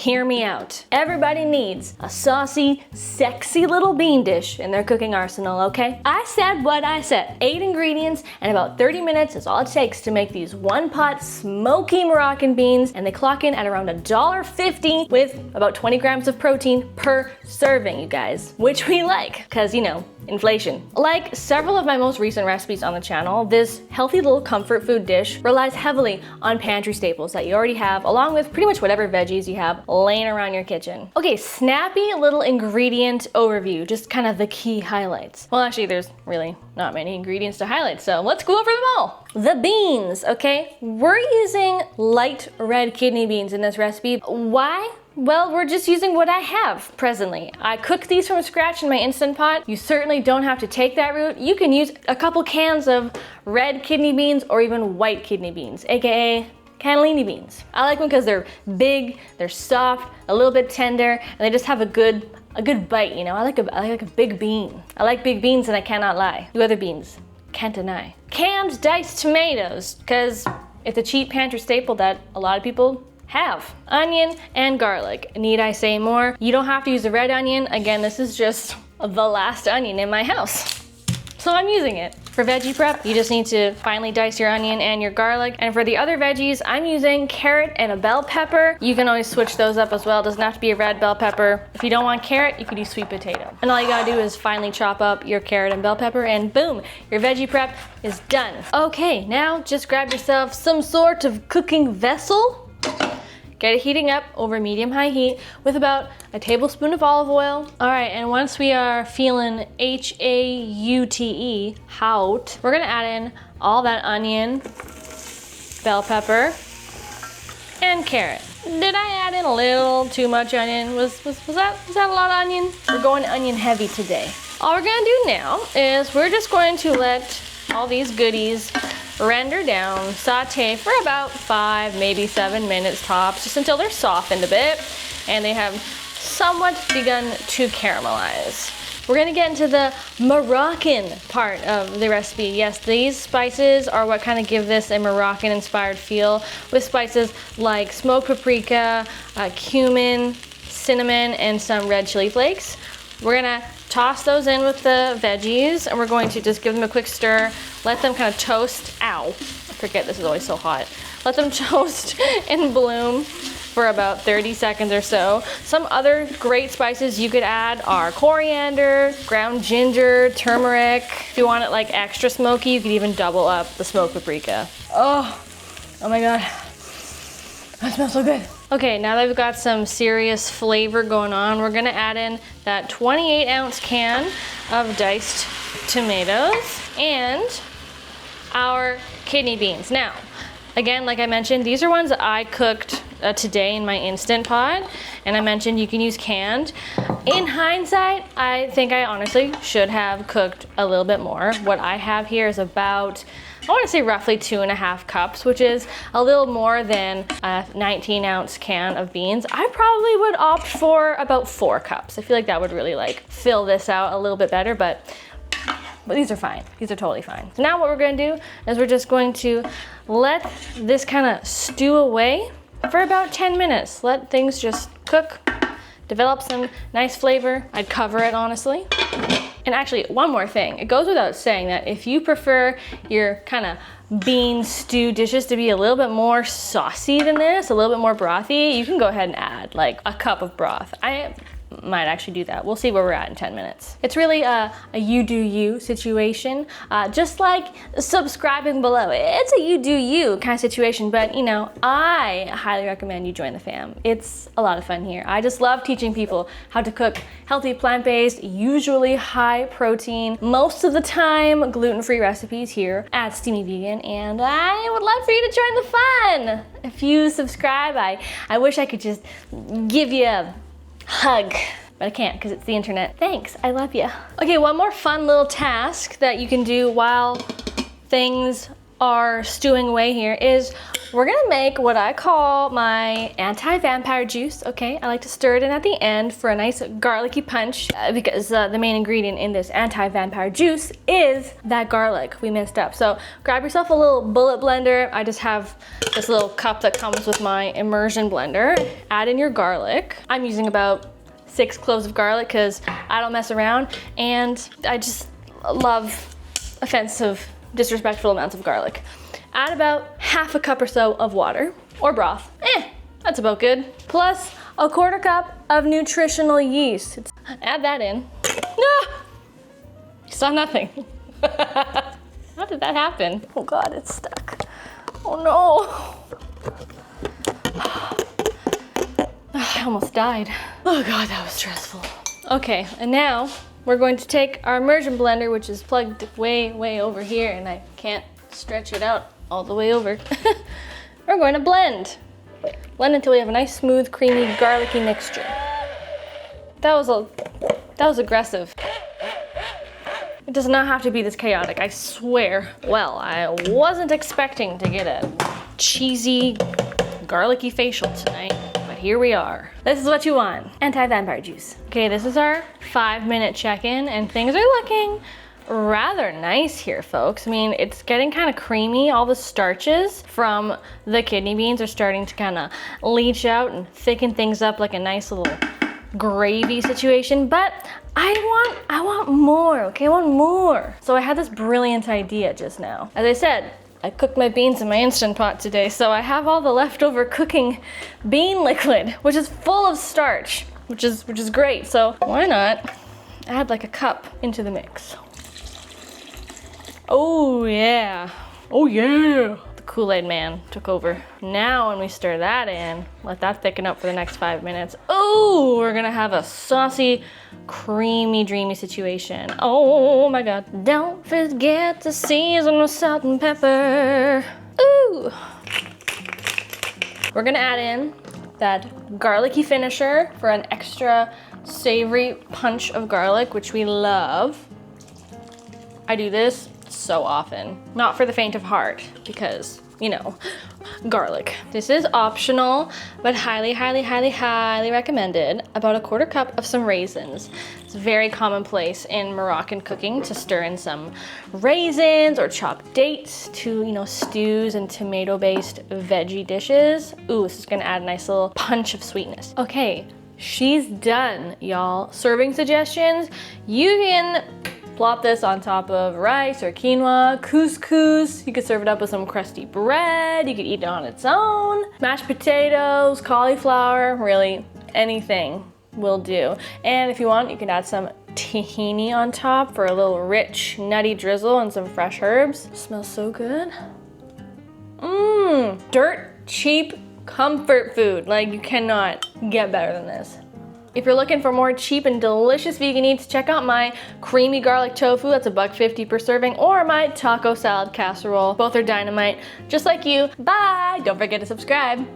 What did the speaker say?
hear me out. Everybody needs a saucy, sexy little bean dish in their cooking arsenal, okay? I said what I said. 8 ingredients and about 30 minutes is all it takes to make these one-pot smoky Moroccan beans, and they clock in at around $1.50 with about 20 grams of protein per serving, you guys, which we like, because, you know, inflation. Like several of my most recent recipes on the channel, this healthy little comfort food dish relies heavily on pantry staples that you already have, along with pretty much whatever veggies you have laying around your kitchen. Okay, snappy little ingredient overview, just kind of the key highlights. Well, actually, there's really not many ingredients to highlight, so let's go over them all. The beans, okay? We're using light red kidney beans in this recipe. Why? Well, we're just using what I have presently. I cooked these from scratch in my Instant Pot. You certainly don't have to take that route. You can use a couple cans of red kidney beans or even white kidney beans, aka cannellini beans. I like them because they're big, they're soft, a little bit tender, and they just have a good bite, you know? I like a big bean. I like big beans and I cannot lie. You other beans, can't deny. Canned diced tomatoes, because it's a cheap pantry staple that a lot of people have. Onion and garlic. Need I say more? You don't have to use a red onion. Again, this is just the last onion in my house, so I'm using it. For veggie prep, you just need to finely dice your onion and your garlic. And for the other veggies, I'm using carrot and a bell pepper. You can always switch those up as well. It doesn't have to be a red bell pepper. If you don't want carrot, you could use sweet potato. And all you gotta do is finely chop up your carrot and bell pepper, and boom, your veggie prep is done. Okay, now just grab yourself some sort of cooking vessel. Get it heating up over medium-high heat with about a tablespoon of olive oil. All right, and once we are feeling H-A-U-T-E, haute, we're gonna add in all that onion, bell pepper, and carrot. Did I add in a little too much onion? Was that a lot of onion? We're going onion heavy today. All we're gonna do now is we're just going to let all these goodies render down, saute for about 5, maybe 7 minutes tops, just until they're softened a bit and they have somewhat begun to caramelize. We're gonna get into the Moroccan part of the recipe. Yes, these spices are what kind of give this a Moroccan inspired feel, with spices like smoked paprika, cumin, cinnamon, and some red chili flakes. We're gonna toss those in with the veggies, and we're going to just give them a quick stir, let them kind of toast. Ow, I forget this is always so hot. Let them toast and bloom for about 30 seconds or so. Some other great spices you could add are coriander, ground ginger, turmeric. If you want it like extra smoky, you could even double up the smoked paprika. Oh my God, that smells so good. Okay, now that we've got some serious flavor going on, we're gonna add in that 28-ounce can of diced tomatoes and our kidney beans. Now, again, like I mentioned, these are ones that I cooked today in my Instant Pot, and I mentioned you can use canned. In hindsight, I think I honestly should have cooked a little bit more. What I have here is about, I want to say roughly 2.5 cups, which is a little more than a 19-ounce can of beans. I probably would opt for about 4 cups. I feel like that would really like fill this out a little bit better, but these are fine. These are totally fine. So now what we're gonna do is we're just going to let this kind of stew away for about 10 minutes. Let things just cook, develop some nice flavor. I'd cover it, honestly. And actually, one more thing. It goes without saying that if you prefer your kind of bean stew dishes to be a little bit more saucy than this, a little bit more brothy, you can go ahead and add like a cup of broth. I might actually do that. We'll see where we're at in 10 minutes. It's really a you do you situation, just like subscribing below. It's a you do you kind of situation, but you know, I highly recommend you join the fam. It's a lot of fun here. I just love teaching people how to cook healthy, plant-based, usually high protein, most of the time gluten-free recipes here at Steamy Vegan, and I would love for you to join the fun. If you subscribe, I wish I could just give you a hug, but I can't because it's the internet. Thanks, I love you. Okay, one more fun little task that you can do while things are stewing away here is we're gonna make what I call my anti-vampire juice, okay? I like to stir it in at the end for a nice garlicky punch because the main ingredient in this anti-vampire juice is that garlic we mixed up. So grab yourself a little bullet blender. I just have this little cup that comes with my immersion blender. Add in your garlic. I'm using about 6 cloves of garlic because I don't mess around, and I just love offensive, disrespectful amounts of garlic. Add about half a cup or so of water or broth. That's about good. Plus a 1/4 cup of nutritional yeast. Add that in. Ah! You saw nothing. How did that happen? Oh God, it's stuck. Oh no. I almost died. Oh God, that was stressful. Okay, and now we're going to take our immersion blender, which is plugged way over here, and I can't stretch it out all the way over. We're going to blend. Blend until we have a nice, smooth, creamy, garlicky mixture. That was aggressive. It does not have to be this chaotic, I swear. Well, I wasn't expecting to get a cheesy, garlicky facial tonight, but here we are. This is what you want, anti-vampire juice. Okay, this is our 5-minute check-in, and things are looking rather nice here, folks. I mean, it's getting kind of creamy. All the starches from the kidney beans are starting to kind of leach out and thicken things up like a nice little gravy situation, but I want more, okay? I want more. So I had this brilliant idea just now. As I said, I cooked my beans in my Instant Pot today, so I have all the leftover cooking bean liquid, which is full of starch, which is great. So why not add like a cup into the mix? Oh yeah. Oh yeah. The Kool-Aid man took over. Now when we stir that in, let that thicken up for the next 5 minutes. Oh, we're gonna have a saucy, creamy, dreamy situation. Oh my God. Don't forget to season with salt and pepper. Ooh. We're gonna add in that garlicky finisher for an extra savory punch of garlic, which we love. I do this so often. Not for the faint of heart, because, you know, garlic. This is optional, but highly recommended. About a 1/4 cup of some raisins. It's very commonplace in Moroccan cooking to stir in some raisins or chopped dates to, you know, stews and tomato-based veggie dishes. Ooh, this is gonna add a nice little punch of sweetness. Okay, she's done, y'all. Serving suggestions, you can plop this on top of rice or quinoa, couscous. You could serve it up with some crusty bread. You could eat it on its own. Mashed potatoes, cauliflower, really anything will do. And if you want, you can add some tahini on top for a little rich, nutty drizzle and some fresh herbs. Smells so good. Mmm, dirt cheap comfort food. Like, you cannot get better than this. If you're looking for more cheap and delicious vegan eats, check out my creamy garlic tofu, that's $1.50 per serving, or my taco salad casserole. Both are dynamite, just like you. Bye! Don't forget to subscribe.